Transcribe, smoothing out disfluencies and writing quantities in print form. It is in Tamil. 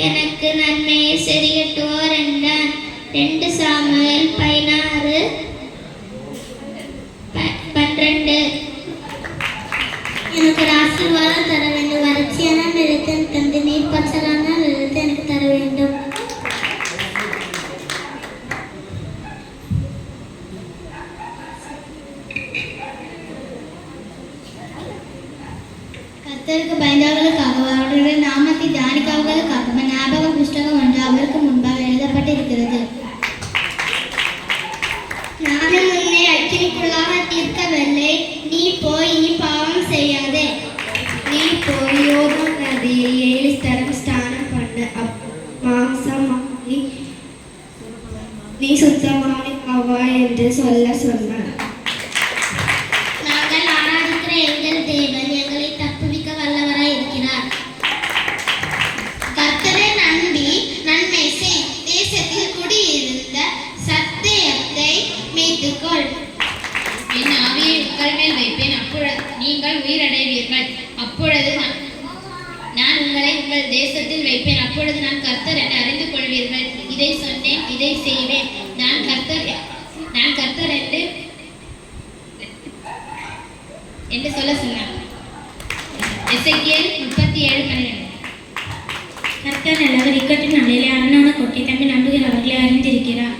எனக்கு நன்மையை செறிகட்டுவோர் என்றான். 2 சாமுவேல் 16:12. எனக்கு ஒரு ஆசீர்வாதம் தர வேண்டும். வறட்சியான நிலத்தில் தந்து நீர் பச்சலான நிலத்தை எனக்கு தர வேண்டும். கர்த்தருக்கு பயந்தவர்களுக்காக அவருடைய நாமத்தை தியானிப்பவர்களுக்காக ஞாபக புஸ்தகம் ஒன்று அவருக்கு முன்பாக எழுதப்பட்டிருக்கிறது. நானும் உன்னை அக்கினிக்குள்ளாக தீர்க்கவில்லை. நீ போய் நீ பாவம் செய்யாதே. நீ போய் யோர்தான் நதியில் 7 தரம் ஸ்நானம் பண்ணு. மாம்சமாகி நீ சுத்தமானவா என்று சொல்ல சொன்னார். நாங்கள் ஆராதிக்கிற எங்கள் தேவன் எங்களை தப்புவிக்க வல்லவராய் இருக்கிறார். கர்த்தரை நம்பி நன்மை செய். தேசத்தில் குடியிருந்த சத்தியத்தை மீட்டுக்கொள். என் ஆவியை உங்கள் மேல் வைப்பேன். அப்பொழுது நீங்கள் உயிரடைவீர்கள். அப்பொழுது நான் உங்களை உங்கள் தேசத்தில் வைப்பேன். அப்பொழுது நான் கர்த்தர் என அறிந்து கொள்வீர்கள். இதை சொன்னேன், இதை செய்வேன். நான் கர்த்தர் என்று சொல்ல சொன்னார். எசேக்கியேல் 37:12. கர்த்தர் நல்லவர். இக்கட்டு நாளிலே அரணான கோட்டை தம்மை நம்புகிறவர்களை அறிந்திருக்கிறார்.